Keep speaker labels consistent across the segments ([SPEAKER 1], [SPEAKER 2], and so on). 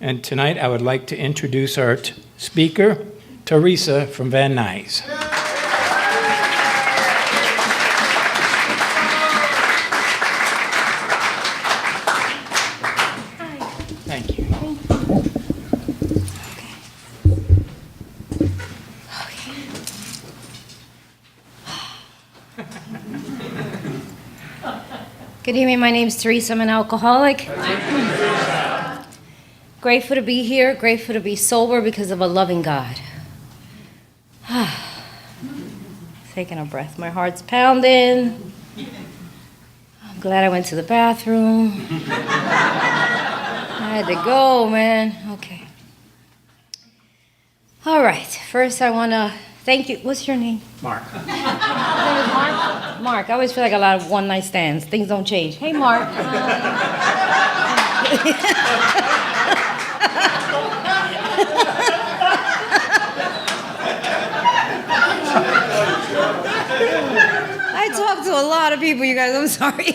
[SPEAKER 1] And tonight I would like to introduce our speaker, Teresa from Van Nuys. Thank you.
[SPEAKER 2] Good evening, my name is Teresa. I'm an alcoholic. Grateful to be here, grateful to be sober because of a loving God. Taking a breath, my heart's pounding. I'm glad I went to the bathroom. I had to go, man. Okay. All right, first I want to thank you. What's your name?
[SPEAKER 1] Mark.
[SPEAKER 2] Your name is Mark? Mark, I always feel like a lot of one-night stands. Things don't change. Hey, Mark. I talk to a lot of people, you guys. I'm sorry.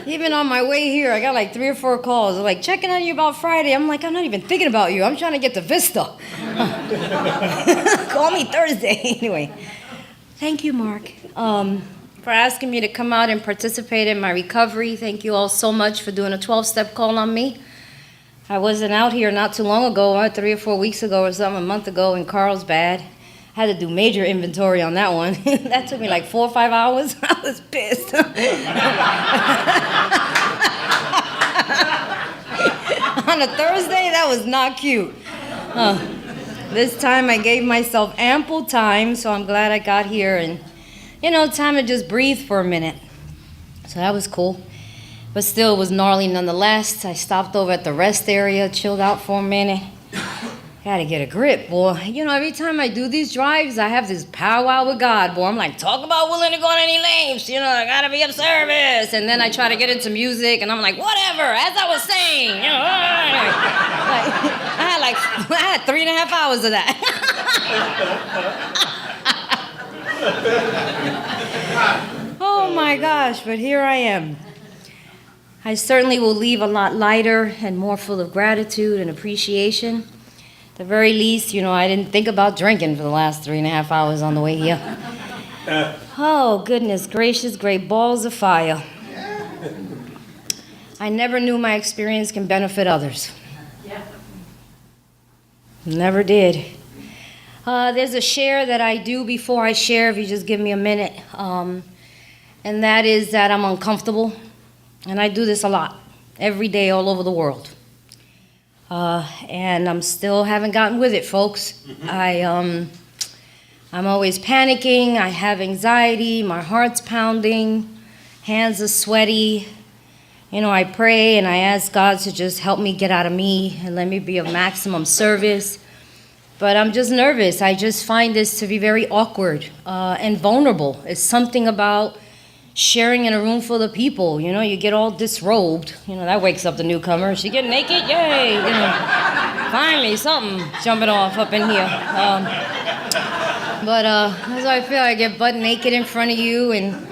[SPEAKER 2] Even on my way here, I got like 3 or 4 calls. They're like, checking on you about Friday. I'm like, I'm not even thinking about you. I'm trying to get to Vista. Call me Thursday. Anyway, thank you, Mark, for asking me to come out and participate in my recovery. Thank you all so much for doing a 12-step call on me. I wasn't out here not too long ago, 3 or 4 weeks ago or something, a month ago in Carlsbad. I had to do major inventory on that one. That took me like 4 or 5 hours. I was pissed. On a Thursday, that was not cute. This time I gave myself ample time, so I'm glad I got here and, time to just breathe for a minute. So that was cool. But still, it was gnarly nonetheless. I stopped over at the rest area, chilled out for a minute. Gotta get a grip, boy. Every time I do these drives, I have this powwow with God, boy. I'm like, talk about willing to go on any lengths. I gotta be of service. And then I try to get into music, and I'm like, whatever, as I was saying. I had 3.5 hours of that. Oh my gosh, but here I am. I certainly will leave a lot lighter and more full of gratitude and appreciation. At the very least, I didn't think about drinking for the last 3.5 hours on the way here. Oh, goodness gracious, great balls of fire. I never knew my experience can benefit others. Never did. There's a share that I do before I share, if you just give me a minute. And that is that I'm uncomfortable. And I do this a lot, every day all over the world. And I'm still haven't gotten with it, folks. I'm always panicking. I have anxiety. My heart's pounding. Hands are sweaty. I pray and I ask God to just help me get out of me and let me be of maximum service. But I'm just nervous. I just find this to be very awkward and vulnerable. It's something about sharing in a room full of people. You get all disrobed. That wakes up the newcomers. You get naked? Yay! Finally, something jumping off up in here. But that's how I feel. I get butt naked in front of you, and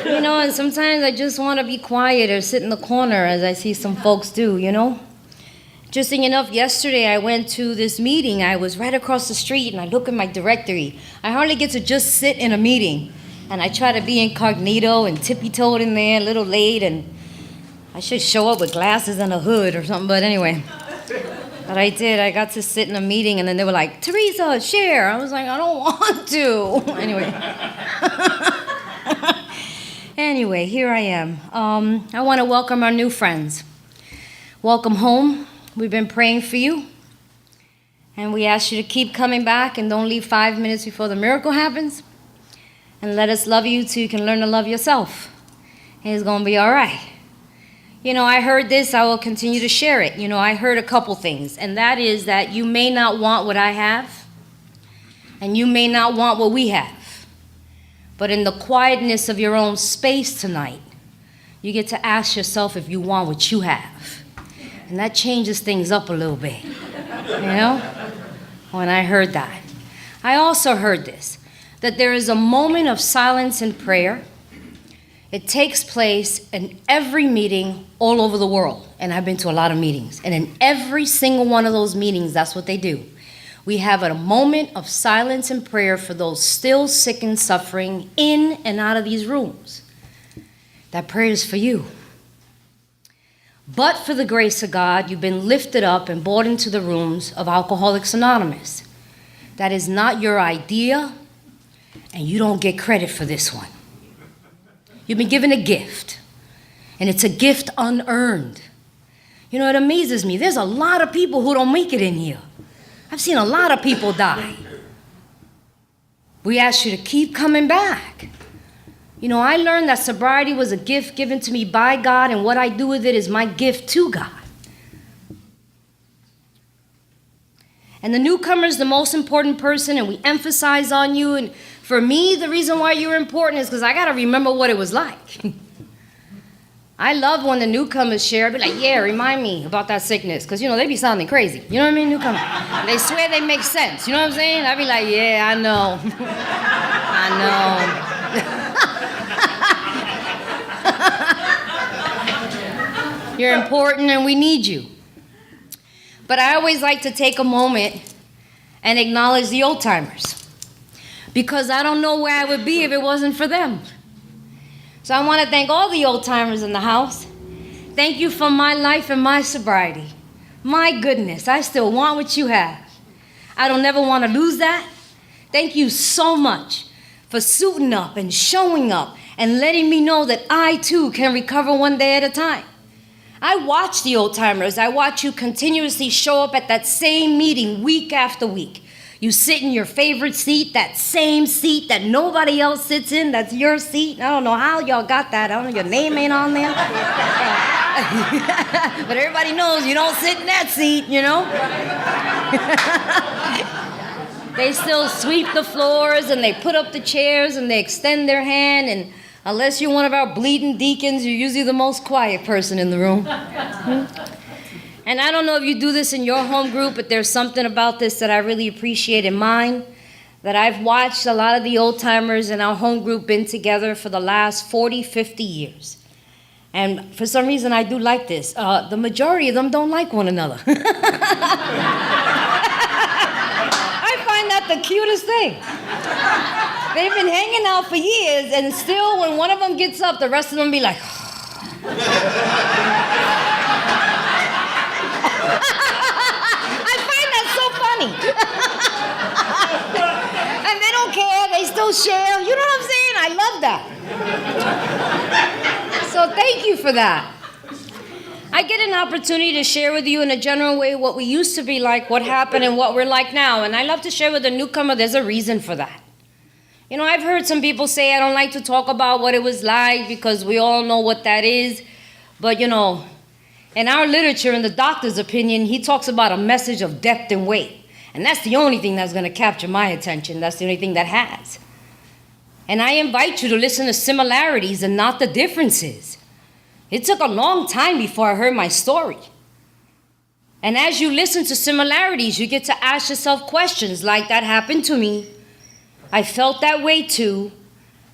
[SPEAKER 2] and sometimes I just want to be quiet or sit in the corner, as I see some folks do. Interesting enough, yesterday I went to this meeting. I was right across the street, and I look at my directory. I hardly get to just sit in a meeting. And I try to be incognito and tippy-toed in there, a little late, and I should show up with glasses and a hood or something, but anyway. But I did. I got to sit in a meeting, and then they were like, Teresa, share. I was like, I don't want to. Anyway, here I am. I want to welcome our new friends. Welcome home. We've been praying for you. And we ask you to keep coming back and don't leave 5 minutes before the miracle happens. And let us love you so you can learn to love yourself. And it's going to be all right. I heard this. I will continue to share it. I heard a couple things. And that is that you may not want what I have. And you may not want what we have. But in the quietness of your own space tonight, you get to ask yourself if you want what you have. And that changes things up a little bit. When I heard that. I also heard this. That there is a moment of silence and prayer It takes place in every meeting all over the world. And I've been to a lot of meetings. And in every single one of those meetings, that's what they do. We have a moment of silence and prayer for those still sick and suffering in and out of these rooms. That prayer is for you. But for the grace of God, you've been lifted up and brought into the rooms of Alcoholics Anonymous. That is not your idea, and you don't get credit for this one. You've been given a gift, and it's a gift unearned. You know, it amazes me. There's a lot of people who don't make it in here. I've seen a lot of people die. We ask you to keep coming back. You know, I learned that sobriety was a gift given to me by God, and what I do with it is my gift to God. And the newcomer is the most important person, and we emphasize on you. And for me, the reason why you're important is because I got to remember what it was like. I love when the newcomers share. I'd be like, yeah, remind me about that sickness. Because, you know, they be sounding crazy. You know what I mean, newcomers? They swear they make sense. You know what I'm saying? I'd be like, yeah, I know. I know. You're important and we need you. But I always like to take a moment and acknowledge the old timers. Because I don't know where I would be if it wasn't for them. So I want to thank all the old timers in the house. Thank you for my life and my sobriety. My goodness, I still want what you have. I don't ever want to lose that. Thank you so much for suiting up and showing up and letting me know that I too can recover one day at a time. I watch the old timers. I watch you continuously show up at that same meeting week after week. You sit in your favorite seat, that same seat that nobody else sits in, that's your seat. I don't know how y'all got that. I don't know, your name ain't on there. But everybody knows you don't sit in that seat, you know. They still sweep the floors and they put up the chairs and they extend their hand, and unless you're one of our bleeding deacons, you're usually the most quiet person in the room. And I don't know if you do this in your home group, but there's something about this that I really appreciate in mine, that I've watched a lot of the old timers in our home group been together for the last 40, 50 years. And for some reason, I do like this. The majority of them don't like one another. I find that the cutest thing. They've been hanging out for years, and still when one of them gets up, the rest of them be like, I find that so funny. And they don't care, they still share. You know what I'm saying? I love that. So thank you for that. I get an opportunity to share with you in a general way what we used to be like, what happened, and what we're like now. And I love to share with a newcomer, there's a reason for that. You know, I've heard some people say I don't like to talk about what it was like because we all know what that is. But, you know, in our literature, in the doctor's opinion, he talks about a message of depth and weight. And that's the only thing that's going to capture my attention. That's the only thing that has. And I invite you to listen to similarities and not the differences. It took a long time before I heard my story. And as you listen to similarities, you get to ask yourself questions like, that happened to me. I felt that way too.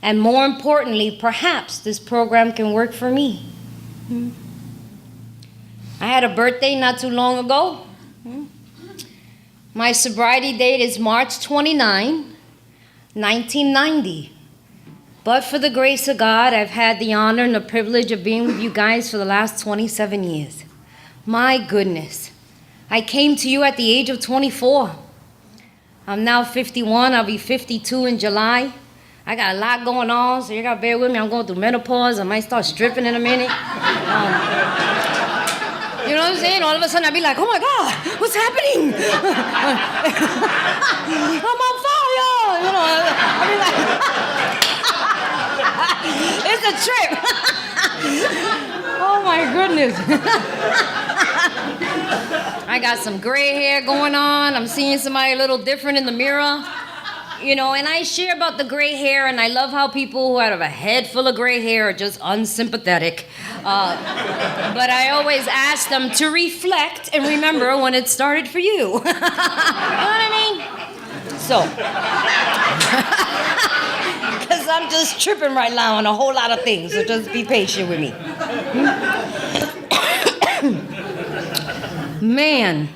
[SPEAKER 2] And more importantly, perhaps this program can work for me. I had a birthday not too long ago. My sobriety date is March 29, 1990. But for the grace of God, I've had the honor and the privilege of being with you guys for the last 27 years. My goodness. I came to you at the age of 24. I'm now 51. I'll be 52 in July. I got a lot going on, so you got to bear with me. I'm going through menopause. I might start stripping in a minute. You know what I'm saying? All of a sudden, I'd be like, oh, my God, what's happening? I'm on fire. You know, I'd be like, it's a trip. Oh, my goodness. I got some gray hair going on. I'm seeing somebody a little different in the mirror. You know, and I share about the gray hair, and I love how people who have a head full of gray hair are just unsympathetic. But I always ask them to reflect and remember when it started for you. You know what I mean? So, because I'm just tripping right now on a whole lot of things, so just be patient with me. Man,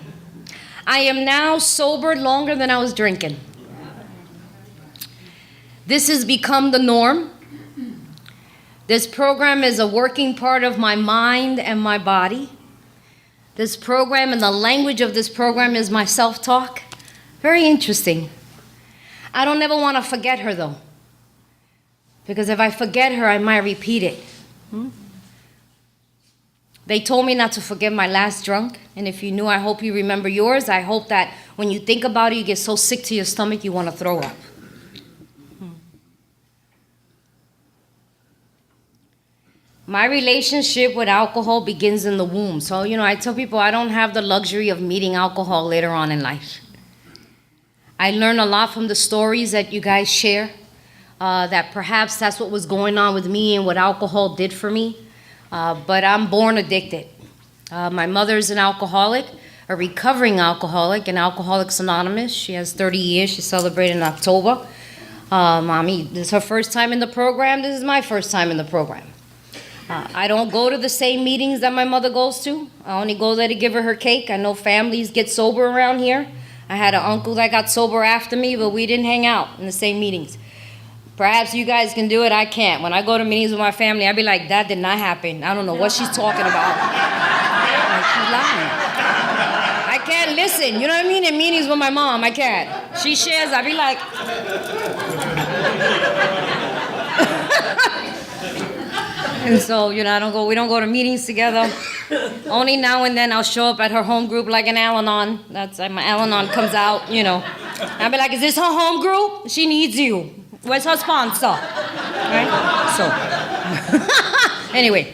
[SPEAKER 2] I am now sober longer than I was drinking. This has become the norm. This program is a working part of my mind and my body. This program and the language of this program is my self-talk. Very interesting. I don't ever want to forget her, though. Because if I forget her, I might repeat it. They told me not to forget my last drunk. And if you knew, I hope you remember yours. I hope that when you think about it, you get so sick to your stomach, you want to throw up. My relationship with alcohol begins in the womb. So, I tell people I don't have the luxury of meeting alcohol later on in life. I learn a lot from the stories that you guys share, that perhaps that's what was going on with me and what alcohol did for me. But I'm born addicted. My mother's an alcoholic, a recovering alcoholic, in Alcoholics Anonymous. She has 30 years. She celebrated in October. Mommy, this is her first time in the program. This is my first time in the program. I don't go to the same meetings that my mother goes to. I only go there to give her cake. I know families get sober around here. I had an uncle that got sober after me, but we didn't hang out in the same meetings. Perhaps you guys can do it. I can't. When I go to meetings with my family, I be like, that did not happen. I don't know what she's talking about. Like, she's lying. I can't listen. You know what I mean? In meetings with my mom, I can't. She shares, I be like... And so, we don't go to meetings together. Only now and then I'll show up at her home group like an Al-Anon. That's like my Al-Anon comes out, I'll be like, is this her home group? She needs you. Where's her sponsor? Right? So, anyway.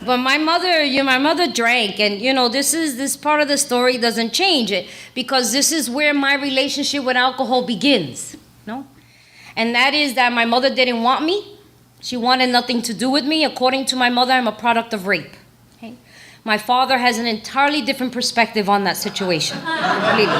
[SPEAKER 2] But my mother drank, and this part of the story doesn't change it, because this is where my relationship with alcohol begins, and that is that my mother didn't want me. She wanted nothing to do with me. According to my mother, I'm a product of rape. Okay? My father has an entirely different perspective on that situation. Completely.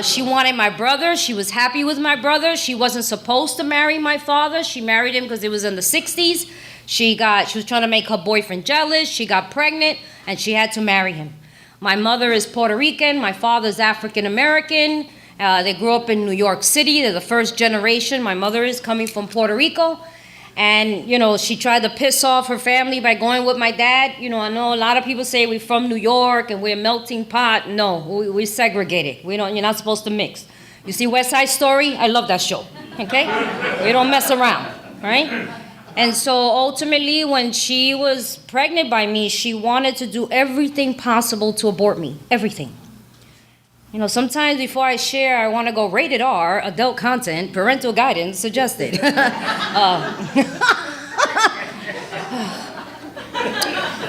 [SPEAKER 2] She wanted my brother. She was happy with my brother. She wasn't supposed to marry my father. She married him because it was in the 60s. She was trying to make her boyfriend jealous. She got pregnant, and she had to marry him. My mother is Puerto Rican. My father's African American. They grew up in New York City. They're the first generation. My mother is coming from Puerto Rico. And, she tried to piss off her family by going with my dad. I know a lot of people say we're from New York and we're a melting pot. No, we're segregated. You're not supposed to mix. You see West Side Story? I love that show, okay? We don't mess around, right? And so ultimately, when she was pregnant by me, she wanted to do everything possible to abort me, everything. Sometimes before I share, I want to go rated R, adult content, parental guidance suggested.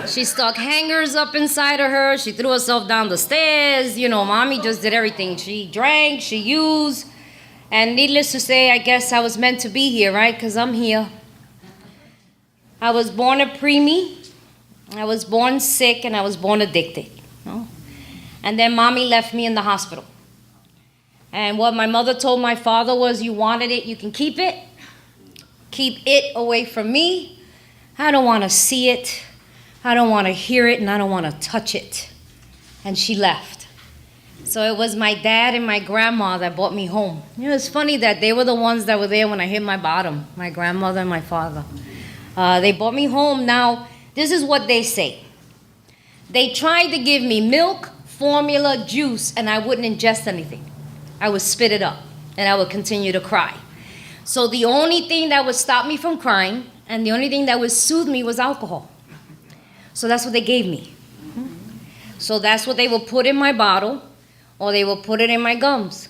[SPEAKER 2] She stuck hangers up inside of her. She threw herself down the stairs. Mommy just did everything. She drank, she used. And needless to say, I guess I was meant to be here, right? Because I'm here. I was born a preemie. I was born sick, and I was born addicted. And then Mommy left me in the hospital. And what my mother told my father was, you wanted it, you can keep it. Keep it away from me. I don't want to see it. I don't want to hear it, and I don't want to touch it. And she left. So it was my dad and my grandma that brought me home. It's funny that they were the ones that were there when I hit my bottom, my grandmother and my father. They brought me home. Now, this is what they say. They tried to give me milk, formula, juice, and I wouldn't ingest anything. I would spit it up, and I would continue to cry. So the only thing that would stop me from crying, and the only thing that would soothe me, was alcohol. So that's what they gave me. So that's what they will put in my bottle, or they will put it in my gums.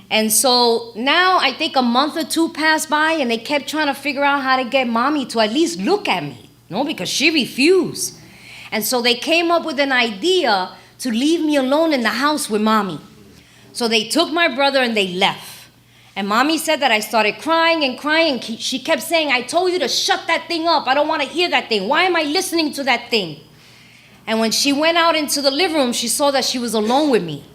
[SPEAKER 2] And so now I think a month or two passed by, and they kept trying to figure out how to get Mommy to at least look at me, because she refused. And so they came up with an idea to leave me alone in the house with Mommy. So they took my brother and they left. And Mommy said that I started crying and crying. She kept saying, I told you to shut that thing up. I don't want to hear that thing. Why am I listening to that thing? And when she went out into the living room, she saw that she was alone with me.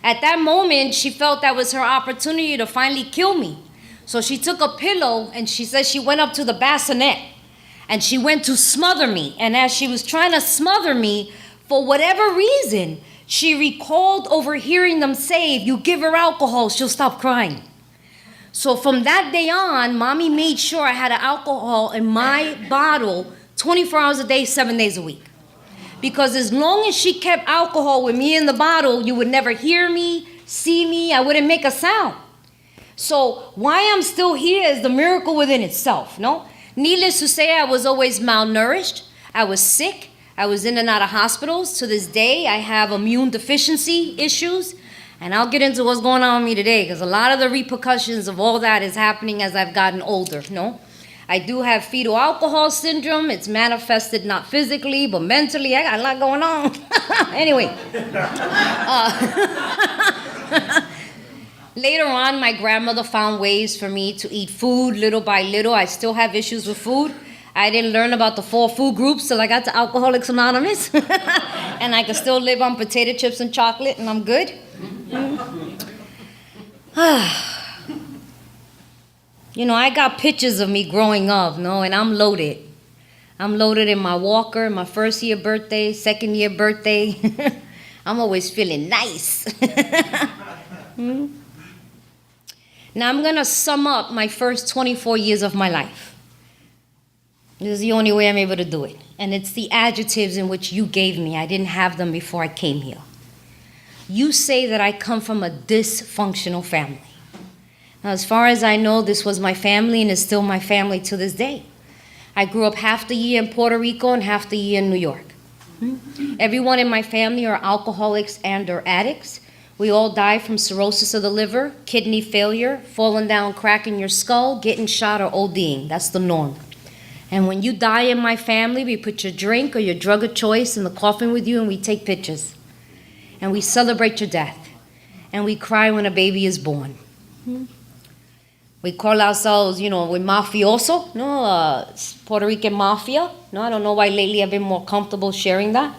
[SPEAKER 2] At that moment, she felt that was her opportunity to finally kill me. So she took a pillow and she said she went up to the bassinet and she went to smother me. And as she was trying to smother me, for whatever reason, she recalled overhearing them say, if you give her alcohol, she'll stop crying. So from that day on, Mommy made sure I had alcohol in my bottle 24 hours a day, 7 days a week. Because as long as she kept alcohol with me in the bottle, you would never hear me, see me, I wouldn't make a sound. So why I'm still here is the miracle within itself, no? Needless to say, I was always malnourished. I was sick. I was in and out of hospitals. To this day, I have immune deficiency issues. And I'll get into what's going on with me today, because a lot of the repercussions of all that is happening as I've gotten older, no? I do have fetal alcohol syndrome. It's manifested not physically, but mentally. I got a lot going on. Anyway. Later on, my grandmother found ways for me to eat food little by little. I still have issues with food. I didn't learn about the 4 food groups till I got to Alcoholics Anonymous. And I can still live on potato chips and chocolate, and I'm good. You know, I got pictures of me growing up, no, and I'm loaded. I'm loaded in my walker, my first year birthday, second year birthday. I'm always feeling nice. Now I'm going to sum up my first 24 years of my life. This is the only way I'm able to do it. And it's the adjectives in which you gave me. I didn't have them before I came here. You say that I come from a dysfunctional family. Now, as far as I know, this was my family and is still my family to this day. I grew up half the year in Puerto Rico and half the year in New York. Everyone in my family are alcoholics and or addicts. We all die from cirrhosis of the liver, kidney failure, falling down, cracking your skull, getting shot, or ODing. That's the norm. And when you die in my family, we put your drink or your drug of choice in the coffin with you and we take pictures. And we celebrate your death. And we cry when a baby is born. We call ourselves, you know, we're mafioso, no, Puerto Rican mafia. No, I don't know why lately I've been more comfortable sharing that.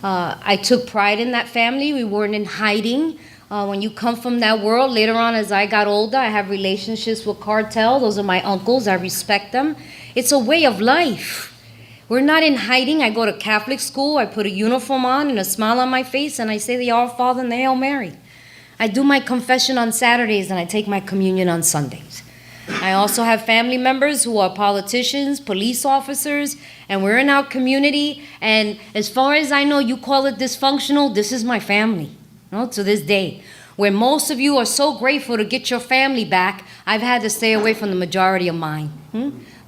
[SPEAKER 2] I took pride in that family. We weren't in hiding. When you come from that world, later on as I got older, I have relationships with cartel. Those are my uncles. I respect them. It's a way of life. We're not in hiding. I go to Catholic school. I put a uniform on and a smile on my face, and I say the Our Father and the Hail Mary. I do my confession on Saturdays, and I take my communion on Sundays. I also have family members who are politicians, police officers, and we're in our community. And as far as I know, you call it dysfunctional, this is my family, to this day. Where most of you are so grateful to get your family back, I've had to stay away from the majority of mine.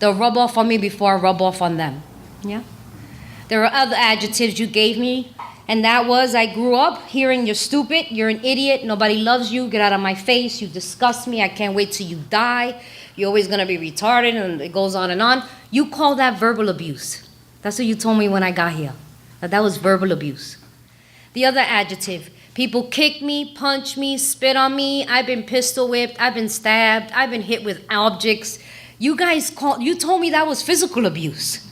[SPEAKER 2] They'll rub off on me before I rub off on them. Yeah. There are other adjectives you gave me, and that was I grew up hearing you're stupid, you're an idiot, nobody loves you, get out of my face, you disgust me, I can't wait till you die, you're always going to be retarded, and it goes on and on. You call that verbal abuse. That's what you told me when I got here, that was verbal abuse. The other adjective, people kick me, punch me, spit on me, I've been pistol whipped, I've been stabbed, I've been hit with objects. You told me that was physical abuse.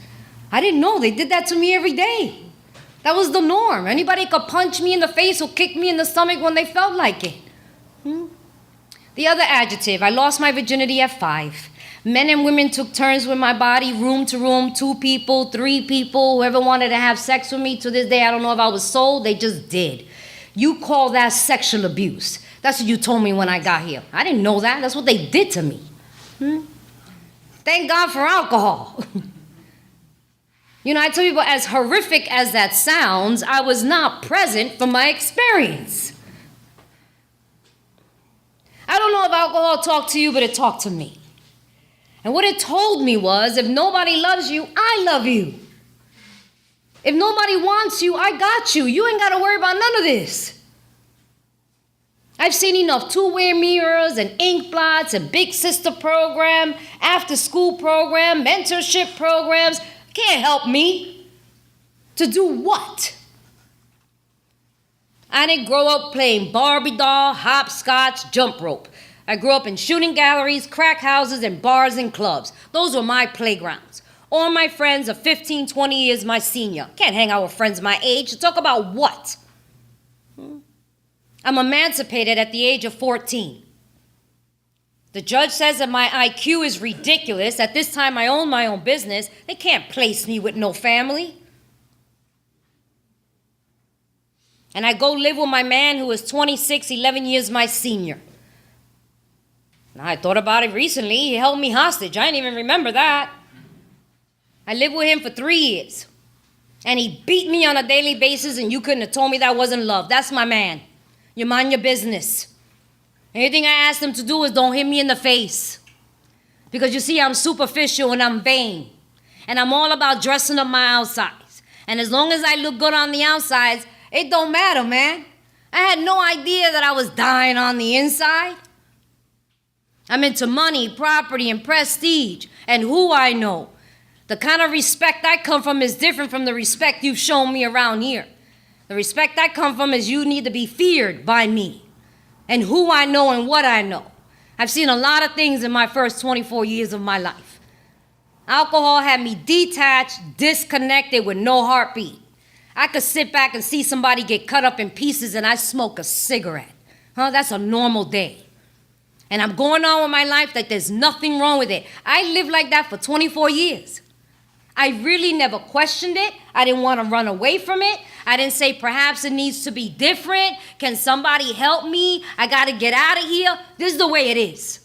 [SPEAKER 2] I didn't know. They did that to me every day. That was the norm. Anybody could punch me in the face or kick me in the stomach when they felt like it. The other adjective, I lost my virginity at 5. Men and women took turns with my body, room to room, 2 people, 3 people, whoever wanted to have sex with me. To this day, I don't know if I was sold. They just did. You call that sexual abuse. That's what you told me when I got here. I didn't know that. That's what they did to me. Thank God for alcohol. You know, I tell people, as horrific as that sounds, I was not present for my experience. I don't know if alcohol talked to you, but it talked to me. And what it told me was, if nobody loves you, I love you. If nobody wants you, I got you. You ain't got to worry about none of this. I've seen enough two-way mirrors and ink blots and big sister program, after-school program, mentorship programs. Can't help me. To do what? I didn't grow up playing Barbie doll, hopscotch, jump rope. I grew up in shooting galleries, crack houses, and bars and clubs. Those were my playgrounds. All my friends are 15, 20 years my senior. Can't hang out with friends my age. To talk about what? I'm emancipated at the age of 14. The judge says that my IQ is ridiculous. At this time, I own my own business. They can't place me with no family. And I go live with my man who is 26, 11 years my senior. Now, I thought about it recently. He held me hostage. I didn't even remember that. I lived with him for 3 years. And he beat me on a daily basis, and you couldn't have told me that wasn't love. That's my man. You mind your business. Anything I asked him to do is don't hit me in the face. Because you see, I'm superficial and I'm vain. And I'm all about dressing up my outsides. And as long as I look good on the outsides, it don't matter, man. I had no idea that I was dying on the inside. I'm into money, property, and prestige. And who I know. The kind of respect I come from is different from the respect you've shown me around here. The respect I come from is you need to be feared by me. And who I know and what I know. I've seen a lot of things in my first 24 years of my life. Alcohol had me detached, disconnected, with no heartbeat. I could sit back and see somebody get cut up in pieces and I smoke a cigarette. That's a normal day. And I'm going on with my life like there's nothing wrong with it. I lived like that for 24 years. I really never questioned it. I didn't want to run away from it. I didn't say perhaps it needs to be different. Can somebody help me? I got to get out of here. This is the way it is.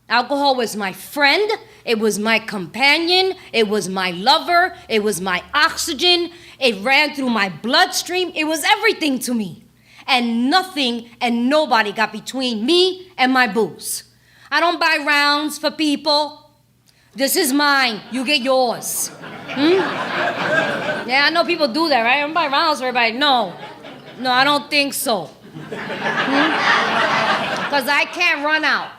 [SPEAKER 2] Alcohol was my friend. It was my companion. It was my lover. It was my oxygen. It ran through my bloodstream. It was everything to me. And nothing and nobody got between me and my booze. I don't buy rounds for people. This is mine. You get yours. Yeah, I know people do that, right? I don't buy rounds for everybody. No, I don't think so. Because I can't run out.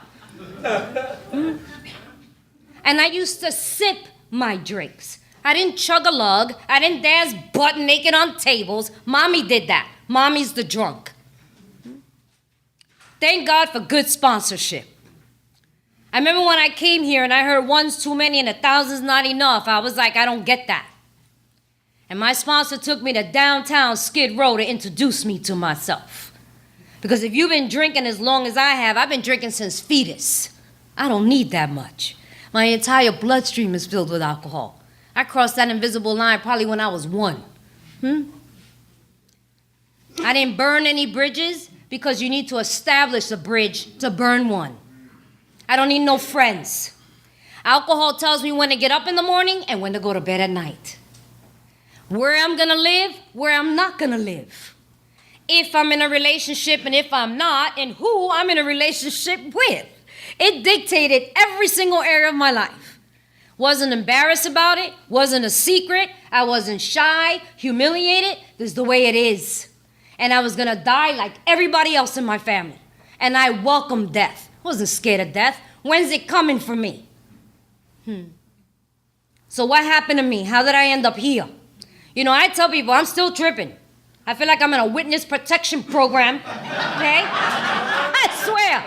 [SPEAKER 2] And I used to sip my drinks. I didn't chug a lug. I didn't dance butt naked on tables. Mommy did that. Mommy's the drunk. Thank God for good sponsorship. I remember when I came here and I heard one's too many and a thousand's not enough. I was like, I don't get that. And my sponsor took me to downtown Skid Row to introduce me to myself. Because if you've been drinking as long as I have, I've been drinking since fetus. I don't need that much. My entire bloodstream is filled with alcohol. I crossed that invisible line probably when I was 1. I didn't burn any bridges because you need to establish a bridge to burn one. I don't need no friends. Alcohol tells me when to get up in the morning and when to go to bed at night. Where I'm gonna live, where I'm not gonna live. If I'm in a relationship and if I'm not, and who I'm in a relationship with. It dictated every single area of my life. Wasn't embarrassed about it, wasn't a secret, I wasn't shy, humiliated. This is the way it is. And I was gonna die like everybody else in my family. And I welcomed death. Wasn't scared of death. When's it coming for me? So what happened to me? How did I end up here? You know, I tell people I'm still tripping. I feel like I'm in a witness protection program, okay? I swear.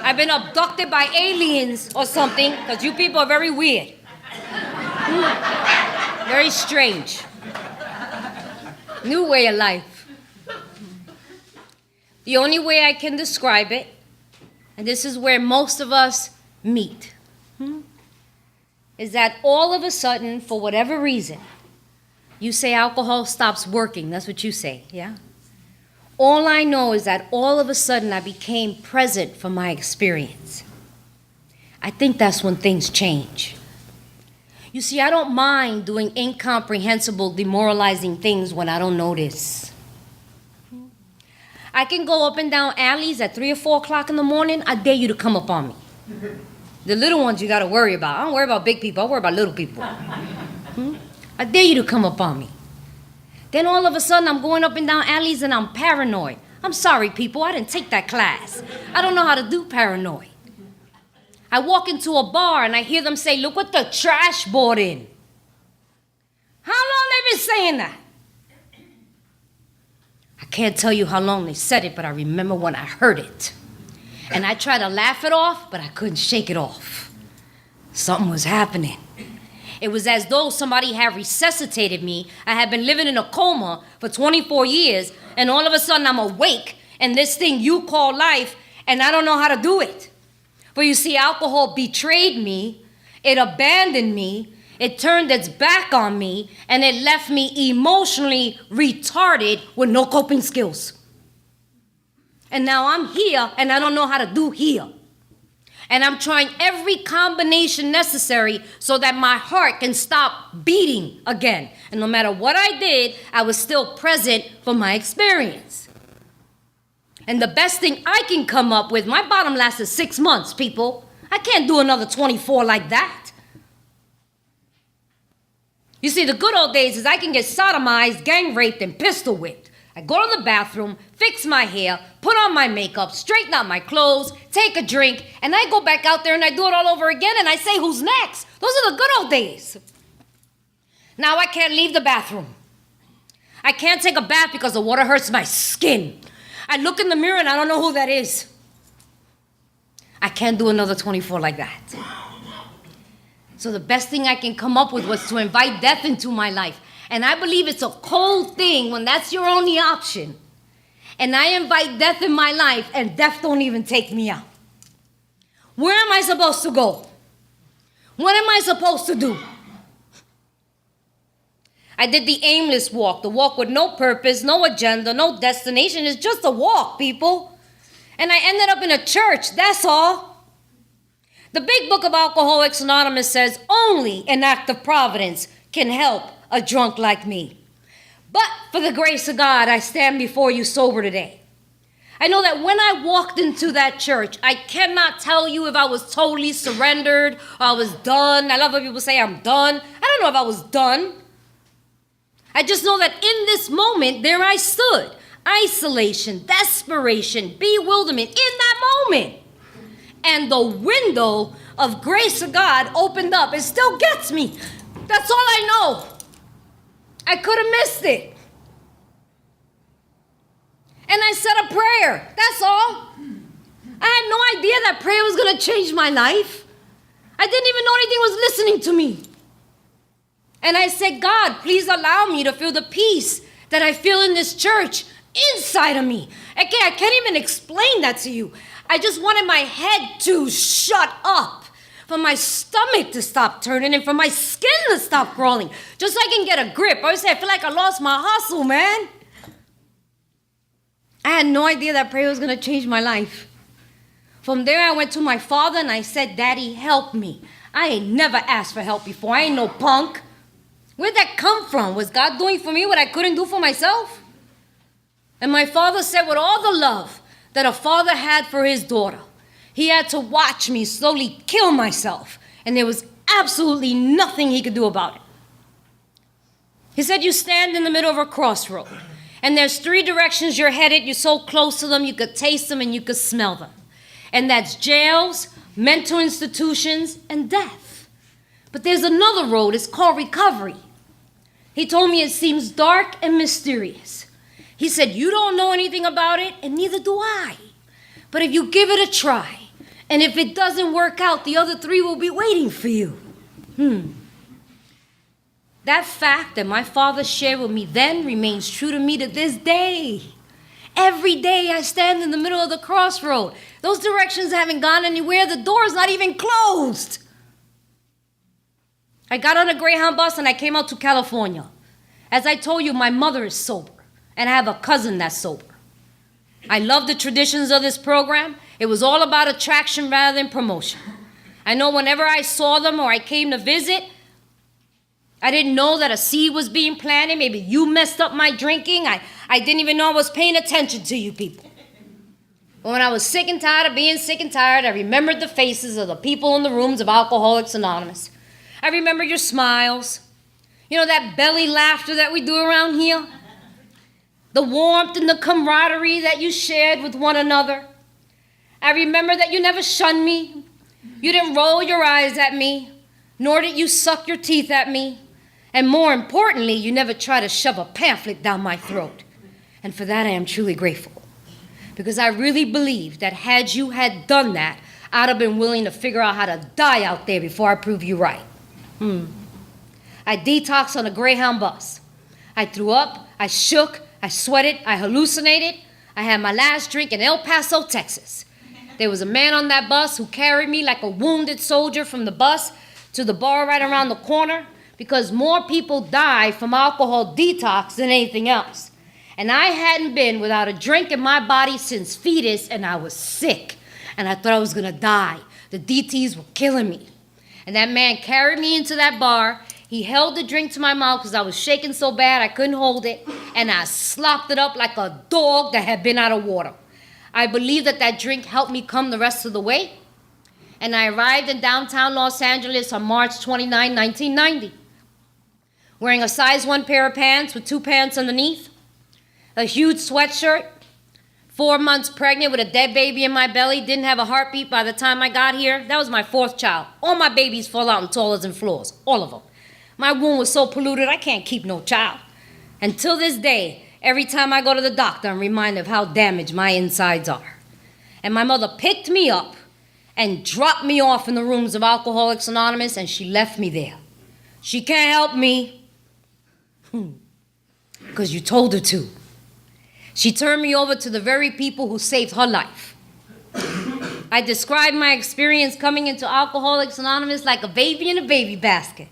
[SPEAKER 2] I've been abducted by aliens or something, because you people are very weird. Very strange. New way of life. The only way I can describe it, and this is where most of us meet, is that all of a sudden, for whatever reason, you say alcohol stops working. That's what you say, yeah? All I know is that all of a sudden I became present for my experience. I think that's when things change. You see, I don't mind doing incomprehensible, demoralizing things when I don't notice. I can go up and down alleys at 3 or 4 o'clock in the morning. I dare you to come up on me. The little ones you got to worry about. I don't worry about big people. I worry about little people. I dare you to come up on me. Then all of a sudden, I'm going up and down alleys and I'm paranoid. I'm sorry, people. I didn't take that class. I don't know how to do paranoid. I walk into a bar and I hear them say, look what the trash brought in. How long they been saying that? I can't tell you how long they said it, but I remember when I heard it. And I tried to laugh it off, but I couldn't shake it off. Something was happening. It was as though somebody had resuscitated me. I had been living in a coma for 24 years, and all of a sudden I'm awake, and this thing you call life, and I don't know how to do it. For you see, alcohol betrayed me, it abandoned me, it turned its back on me, and it left me emotionally retarded with no coping skills. And now I'm here, and I don't know how to do here. And I'm trying every combination necessary so that my heart can stop beating again. And no matter what I did, I was still present for my experience. And the best thing I can come up with, my bottom lasted 6 months, people. I can't do another 24 like that. You see, the good old days is I can get sodomized, gang raped, and pistol whipped. I go to the bathroom, fix my hair, put on my makeup, straighten out my clothes, take a drink, and I go back out there and I do it all over again and I say, who's next? Those are the good old days. Now I can't leave the bathroom. I can't take a bath because the water hurts my skin. I look in the mirror and I don't know who that is. I can't do another 24 like that. So the best thing I can come up with was to invite death into my life. And I believe it's a cold thing when that's your only option. And I invite death in my life and death don't even take me out. Where am I supposed to go? What am I supposed to do? I did the aimless walk, the walk with no purpose, no agenda, no destination. It's just a walk, people. And I ended up in a church, that's all. The big book of Alcoholics Anonymous says only an act of providence can help a drunk like me. But for the grace of God, I stand before you sober today. I know that when I walked into that church, I cannot tell you if I was totally surrendered or I was done. I love when people say I'm done. I don't know if I was done. I just know that in this moment, there I stood. Isolation, desperation, bewilderment in that moment. And the window of grace of God opened up. It still gets me. That's all I know. I could have missed it. And I said a prayer. That's all. I had no idea that prayer was going to change my life. I didn't even know anything was listening to me. And I said, God, please allow me to feel the peace that I feel in this church inside of me. Okay, I can't even explain that to you. I just wanted my head to shut up, for my stomach to stop turning, and for my skin to stop crawling, just so I can get a grip. I always say, I feel like I lost my hustle, man. I had no idea that prayer was going to change my life. From there, I went to my father, and I said, Daddy, help me. I ain't never asked for help before. I ain't no punk. Where'd that come from? Was God doing for me what I couldn't do for myself? And my father said, with all the love that a father had for his daughter, he had to watch me slowly kill myself, and there was absolutely nothing he could do about it. He said, you stand in the middle of a crossroad, and there's 3 directions you're headed. You're so close to them, you could taste them and you could smell them. And that's jails, mental institutions, and death. But there's another road, it's called recovery. He told me it seems dark and mysterious. He said, you don't know anything about it, and neither do I. But if you give it a try, and if it doesn't work out, the other 3 will be waiting for you. That fact that my father shared with me then remains true to me to this day. Every day I stand in the middle of the crossroad. Those directions haven't gone anywhere. The door's not even closed. I got on a Greyhound bus and I came out to California. As I told you, my mother is sober, and I have a cousin that's sober. I love the traditions of this program. It was all about attraction rather than promotion. I know whenever I saw them or I came to visit, I didn't know that a seed was being planted. Maybe you messed up my drinking. I didn't even know I was paying attention to you people. But when I was sick and tired of being sick and tired, I remembered the faces of the people in the rooms of Alcoholics Anonymous. I remember your smiles. You know, that belly laughter that we do around here? The warmth and the camaraderie that you shared with one another. I remember that you never shunned me. You didn't roll your eyes at me, nor did you suck your teeth at me. And more importantly, you never tried to shove a pamphlet down my throat. And for that, I am truly grateful. Because I really believe that had you had done that, I'd have been willing to figure out how to die out there before I prove you right. I detoxed on a Greyhound bus. I threw up, I shook, I sweated, I hallucinated. I had my last drink in El Paso, Texas. There was a man on that bus who carried me like a wounded soldier from the bus to the bar right around the corner because more people die from alcohol detox than anything else. And I hadn't been without a drink in my body since fetus, and I was sick. And I thought I was gonna die. The DTs were killing me. And that man carried me into that bar. He held the drink to my mouth because I was shaking so bad I couldn't hold it. And I slopped it up like a dog that had been out of water. I believe that drink helped me come the rest of the way. And I arrived in downtown Los Angeles on March 29, 1990. Wearing a size 1 pair of pants with 2 pants underneath. A huge sweatshirt. 4 months pregnant with a dead baby in my belly. Didn't have a heartbeat by the time I got here. That was my 4th child. All my babies fall out in toilets and floors. All of them. My womb was so polluted I can't keep no child. Until this day, every time I go to the doctor, I'm reminded of how damaged my insides are. And my mother picked me up and dropped me off in the rooms of Alcoholics Anonymous, and she left me there. She can't help me. Because you told her to. She turned me over to the very people who saved her life. I described my experience coming into Alcoholics Anonymous like a baby in a baby basket,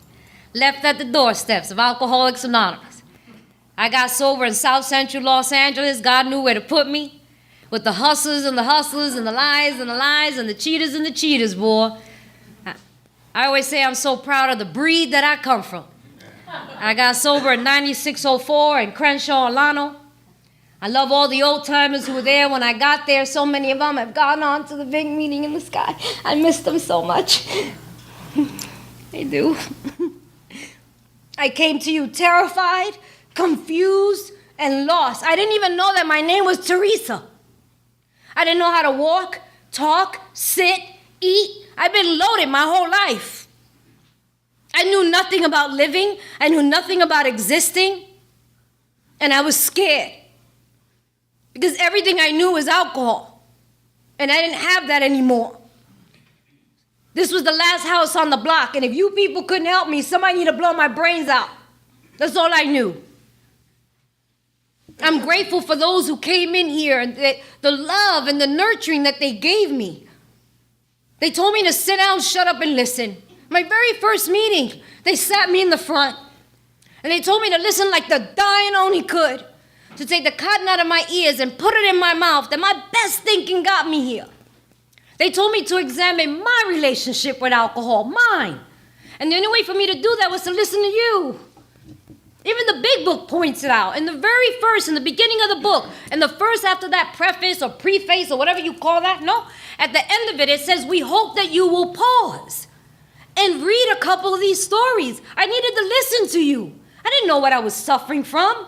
[SPEAKER 2] left at the doorsteps of Alcoholics Anonymous. I got sober in South Central Los Angeles. God knew where to put me, with the hustlers and the hustlers and the lies and the lies and the cheaters and the cheaters, boy. I always say I'm so proud of the breed that I come from. I got sober in 9604 in Crenshaw, Alano. I love all the old-timers who were there when I got there. So many of them have gone on to the big meeting in the sky. I miss them so much. They do. I came to you terrified, confused, and lost. I didn't even know that my name was Teresa. I didn't know how to walk, talk, sit, eat. I've been loaded my whole life. I knew nothing about living. I knew nothing about existing. And I was scared. Because everything I knew was alcohol. And I didn't have that anymore. This was the last house on the block. And if you people couldn't help me, somebody need to blow my brains out. That's all I knew. I'm grateful for those who came in here and the love and the nurturing that they gave me. They told me to sit down, shut up, and listen. My very first meeting, they sat me in the front. And they told me to listen like the dying only could. To take the cotton out of my ears and put it in my mouth, that my best thinking got me here. They told me to examine my relationship with alcohol, mine. And the only way for me to do that was to listen to you. Even the big book points it out. In the very first, in the beginning of the book, and the first after that preface or preface or whatever you call that, no, at the end of it, it says, we hope that you will pause and read a couple of these stories. I needed to listen to you. I didn't know what I was suffering from.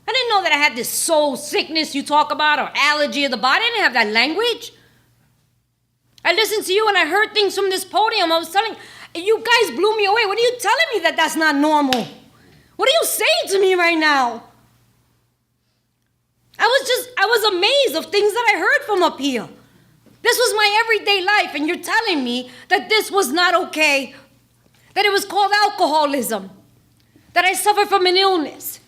[SPEAKER 2] I didn't know that I had this soul sickness you talk about or allergy of the body. I didn't have that language. I listened to you and I heard things from this podium. I was telling you guys blew me away. What are you telling me that that's not normal? What are you saying to me right now? I was amazed of things that I heard from up here. This was my everyday life, and you're telling me that this was not okay, that it was called alcoholism, that I suffered from an illness.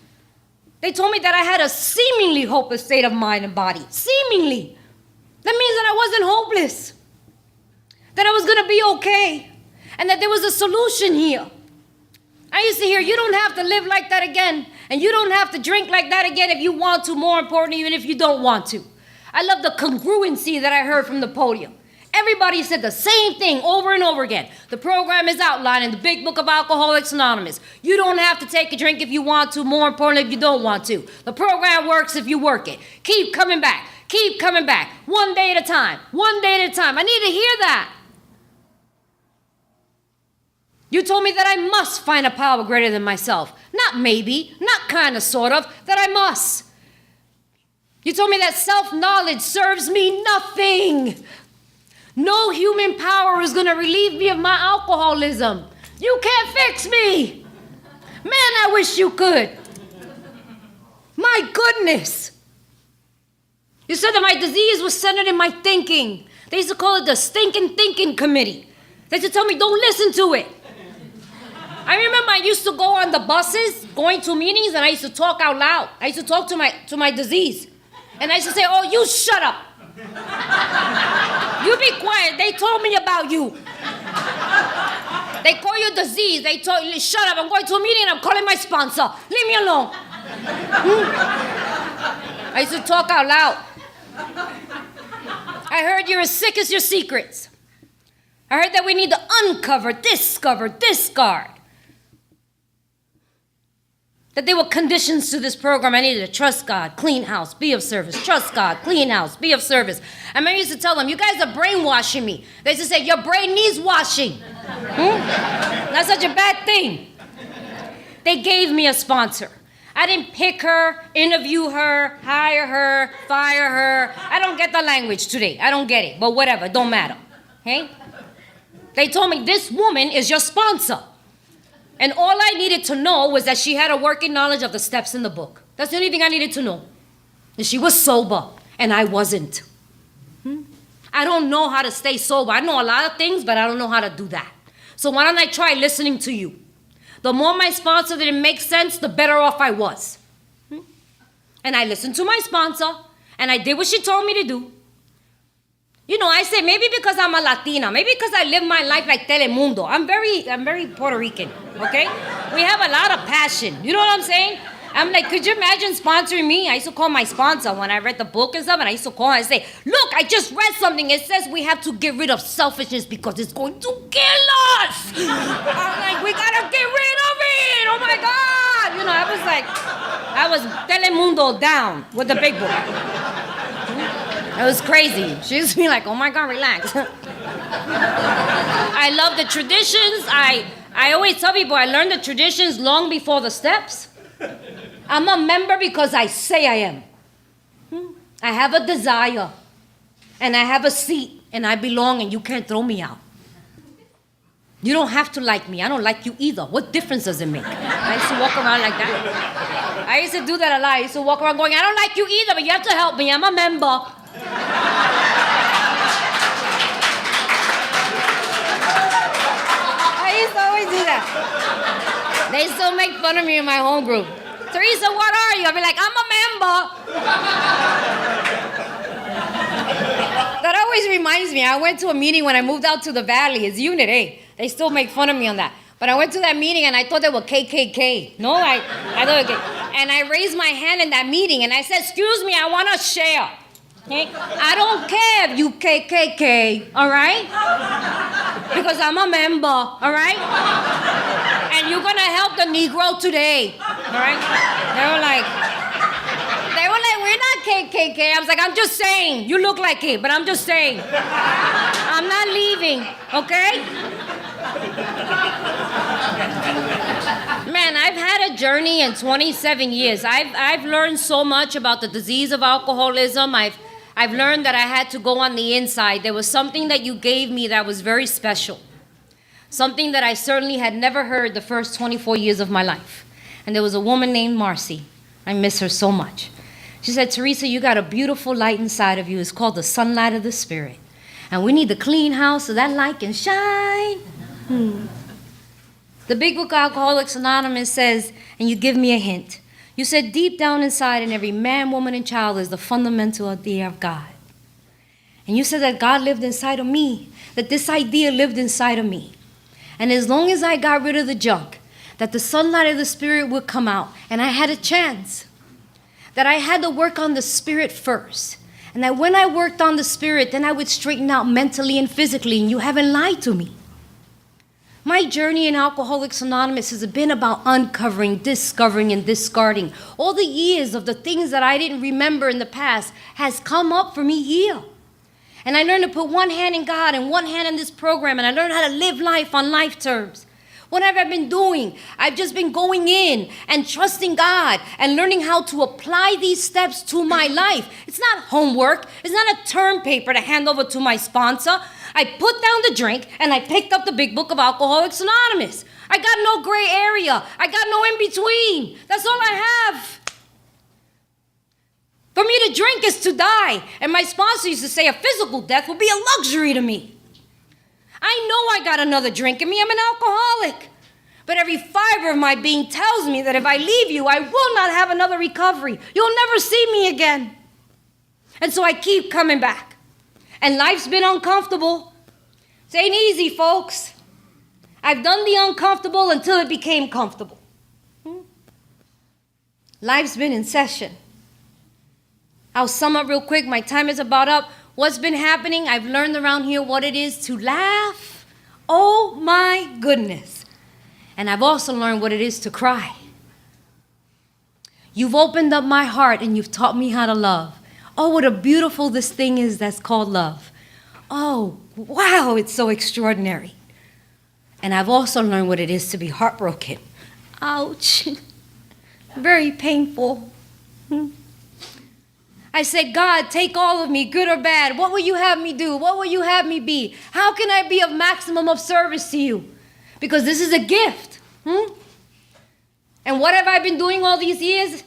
[SPEAKER 2] They told me that I had a seemingly hopeless state of mind and body. Seemingly. That means that I wasn't hopeless. That I was going to be okay. And that there was a solution here. I used to hear, you don't have to live like that again. And you don't have to drink like that again if you want to. More important, even if you don't want to. I love the congruency that I heard from the podium. Everybody said the same thing over and over again. The program is outlined in the big book of Alcoholics Anonymous. You don't have to take a drink if you want to. More importantly, if you don't want to. The program works if you work it. Keep coming back. Keep coming back. One day at a time. One day at a time. I need to hear that. You told me that I must find a power greater than myself. Not maybe, not kind of, sort of, that I must. You told me that self-knowledge serves me nothing. No human power is going to relieve me of my alcoholism. You can't fix me. Man, I wish you could. My goodness. You said that my disease was centered in my thinking. They used to call it the stinking thinking committee. They used to tell me, don't listen to it. I remember I used to go on the buses, going to meetings, and I used to talk out loud. I used to talk to my disease. And I used to say, oh, you shut up. You be quiet. They told me about you. They call you disease. They told you, shut up. I'm going to a meeting and I'm calling my sponsor. Leave me alone. I used to talk out loud. I heard you're as sick as your secrets. I heard that we need to uncover, discover, discard. That there were conditions to this program. I needed to trust God, clean house, be of service. Trust God, clean house, be of service. I remember I used to tell them, you guys are brainwashing me. They used to say, your brain needs washing. Not such a bad thing. They gave me a sponsor. I didn't pick her, interview her, hire her, fire her. I don't get the language today. I don't get it, but whatever, don't matter. Okay? They told me, this woman is your sponsor. And all I needed to know was that she had a working knowledge of the steps in the book. That's the only thing I needed to know. And she was sober, and I wasn't. I don't know how to stay sober. I know a lot of things, but I don't know how to do that. So why don't I try listening to you? The more my sponsor didn't make sense, the better off I was. And I listened to my sponsor, and I did what she told me to do. You know, I say maybe because I'm a Latina, maybe because I live my life like Telemundo. I'm very Puerto Rican, okay? We have a lot of passion. You know what I'm saying? I'm like, could you imagine sponsoring me? I used to call my sponsor when I read the book and stuff, and I used to call and say, look, I just read something. It says we have to get rid of selfishness because it's going to kill us. I'm like, we gotta get rid of it. Oh my God. You know, I was Telemundo down with the big book. It was crazy. She used to be like, oh my God, relax. I love the traditions. I always tell people I learned the traditions long before the steps. I'm a member because I say I am. I have a desire. And I have a seat. And I belong and you can't throw me out. You don't have to like me. I don't like you either. What difference does it make? I used to walk around like that. I used to do that a lot. I used to walk around going, I don't like you either, but you have to help me. I'm a member. I used to always do that. They still make fun of me in my home group. Teresa, what are you? I'll be like, I'm a member. That always reminds me, I went to a meeting when I moved out to the Valley. It's Unit A. They still make fun of me on that. But I went to that meeting and I thought they were KKK. No, I thought they were and I raised my hand in that meeting and I said, excuse me, I want to share. Okay? I don't care if you KKK, all right? Because I'm a member, all right? And you're going to help the Negro today, all right? They were like, we're not KKK. I was like, I'm just saying. You look like it, but I'm just saying. I'm not leaving, okay? Man, I've had a journey in 27 years. I've learned so much about the disease of alcoholism. I've learned that I had to go on the inside. There was something that you gave me that was very special. Something that I certainly had never heard the first 24 years of my life. And there was a woman named Marcy. I miss her so much. She said, Teresa, you got a beautiful light inside of you. It's called the sunlight of the Spirit. And we need to clean house so that light can shine. The Big Book of Alcoholics Anonymous says, and you give me a hint. You said deep down inside in every man, woman, and child is the fundamental idea of God. And you said that God lived inside of me, that this idea lived inside of me. And as long as I got rid of the junk, that the sunlight of the Spirit would come out, and I had a chance. That I had to work on the Spirit first. And that when I worked on the Spirit, then I would straighten out mentally and physically, and you haven't lied to me. My journey in Alcoholics Anonymous has been about uncovering, discovering, and discarding. All the years of the things that I didn't remember in the past has come up for me here. And I learned to put one hand in God and one hand in this program, and I learned how to live life on life terms. What have I been doing? I've just been going in and trusting God and learning how to apply these steps to my life. It's not homework. It's not a term paper to hand over to my sponsor. I put down the drink and I picked up the Big Book of Alcoholics Anonymous. I got no gray area. I got no in between. That's all I have. For me to drink is to die. And my sponsor used to say a physical death would be a luxury to me. I know I got another drink in me. I'm an alcoholic. But every fiber of my being tells me that if I leave you, I will not have another recovery. You'll never see me again. And so I keep coming back. And life's been uncomfortable. It ain't easy, folks. I've done the uncomfortable until it became comfortable. Life's been in session. I'll sum up real quick. My time is about up. What's been happening? I've learned around here what it is to laugh. Oh my goodness. And I've also learned what it is to cry. You've opened up my heart and you've taught me how to love. Oh, what a beautiful this thing is that's called love. Oh, wow, it's so extraordinary. And I've also learned what it is to be heartbroken. Ouch. Very painful. I said, God, take all of me, good or bad. What will you have me do? What will you have me be? How can I be of maximum of service to you? Because this is a gift. And what have I been doing all these years?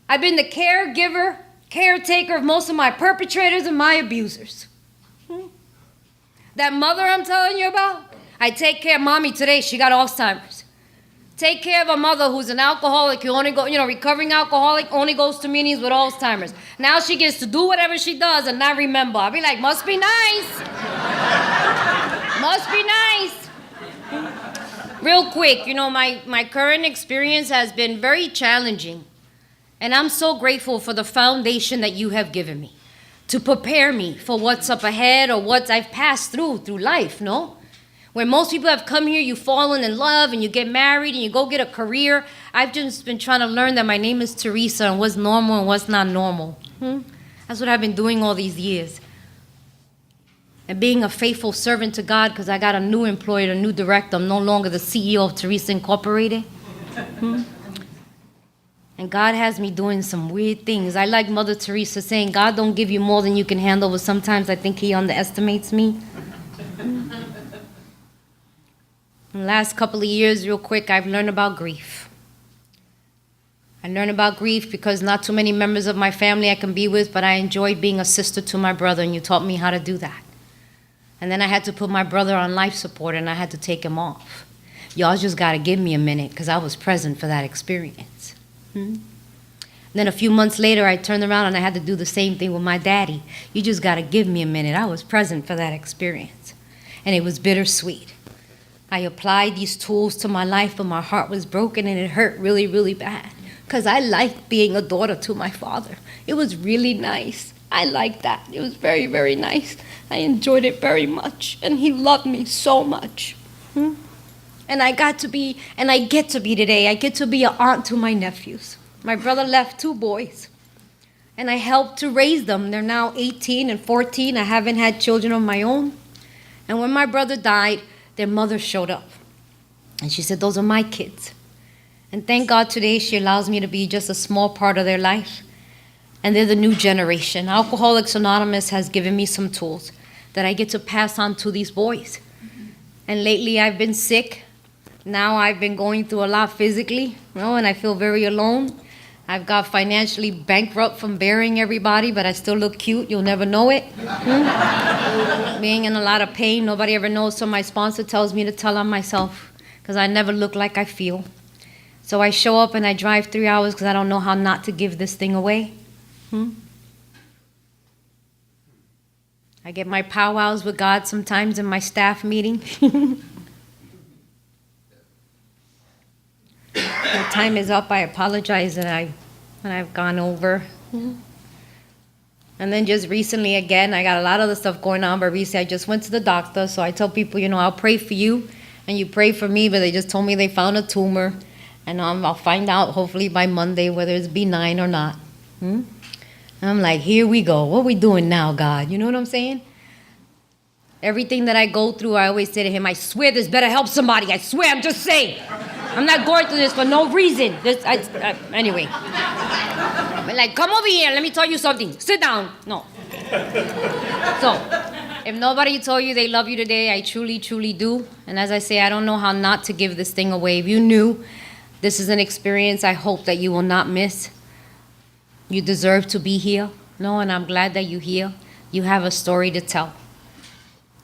[SPEAKER 2] I've been the caregiver, caretaker of most of my perpetrators and my abusers. That mother I'm telling you about, I take care of mommy today. She got Alzheimer's. Take care of a mother who's an alcoholic, who only recovering alcoholic, only goes to meetings with Alzheimer's. Now she gets to do whatever she does and not remember. I'll be like, must be nice. Must be nice. Real quick, my current experience has been very challenging. And I'm so grateful for the foundation that you have given me to prepare me for what's up ahead or what I've passed through life, no? Where most people have come here, you've fallen in love and you get married and you go get a career. I've just been trying to learn that my name is Teresa and what's normal and what's not normal. That's what I've been doing all these years. And being a faithful servant to God, because I got a new employer, a new director. I'm no longer the CEO of Teresa Incorporated. And God has me doing some weird things. I like Mother Teresa saying, God don't give you more than you can handle, but sometimes I think he underestimates me. In the last couple of years, real quick, I've learned about grief. I learned about grief because not too many members of my family I can be with, but I enjoyed being a sister to my brother, and you taught me how to do that. And then I had to put my brother on life support, and I had to take him off. Y'all just got to give me a minute, because I was present for that experience. Then a few months later, I turned around, and I had to do the same thing with my daddy. You just got to give me a minute. I was present for that experience, and it was bittersweet. I applied these tools to my life, but my heart was broken, and it hurt really, really bad, because I liked being a daughter to my father. It was really nice. I liked that. It was very, very nice. I enjoyed it very much, and he loved me so much. And I got to be, and I get to be today, I get to be an aunt to my nephews. My brother left 2 boys, and I helped to raise them. They're now 18 and 14. I haven't had children of my own. And when my brother died, their mother showed up, and she said, those are my kids. And thank God today she allows me to be just a small part of their life. And they're the new generation. Alcoholics Anonymous has given me some tools that I get to pass on to these boys. And lately I've been sick. Now I've been going through a lot physically, and I feel very alone. I've got financially bankrupt from burying everybody, but I still look cute. You'll never know it. Being in a lot of pain, nobody ever knows, so my sponsor tells me to tell on myself because I never look like I feel. So I show up and I drive 3 hours because I don't know how not to give this thing away. I get my powwows with God sometimes in my staff meeting. My time is up. I apologize that I've gone over. And then just recently again, I got a lot of other stuff going on, but recently I just went to the doctor. So I tell people, I'll pray for you and you pray for me, but they just told me they found a tumor. And I'll find out hopefully by Monday whether it's benign or not. I'm like, here we go. What are we doing now, God? You know what I'm saying? Everything that I go through, I always say to him, I swear this better help somebody. I swear, I'm just saying. I'm not going through this for no reason. Anyway. I'm like, come over here. Let me tell you something. Sit down. No. So, if nobody told you they love you today, I truly, truly do. And as I say, I don't know how not to give this thing away. If you knew this is an experience I hope that you will not miss. You deserve to be here. No, and I'm glad that you're here. You have a story to tell.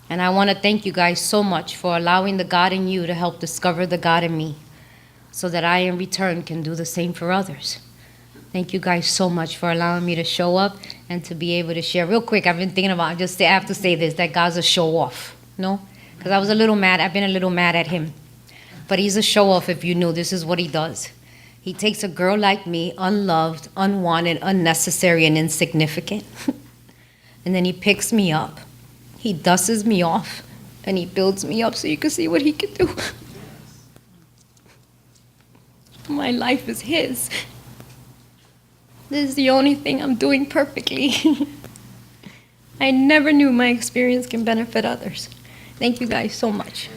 [SPEAKER 2] And I want to thank you guys so much for allowing the God in you to help discover the God in me, so that I in return can do the same for others. Thank you guys so much for allowing me to show up and to be able to share. Real quick, I've been thinking about, I have to say this, that God's a show off, no? Because I was a little mad, I've been a little mad at him. But he's a show off. If you knew, this is what he does. He takes a girl like me, unloved, unwanted, unnecessary, and insignificant, and then he picks me up. He dusts me off, and he builds me up so you can see what he can do. My life is his. This is the only thing I'm doing perfectly. I never knew my experience can benefit others. Thank you guys so much.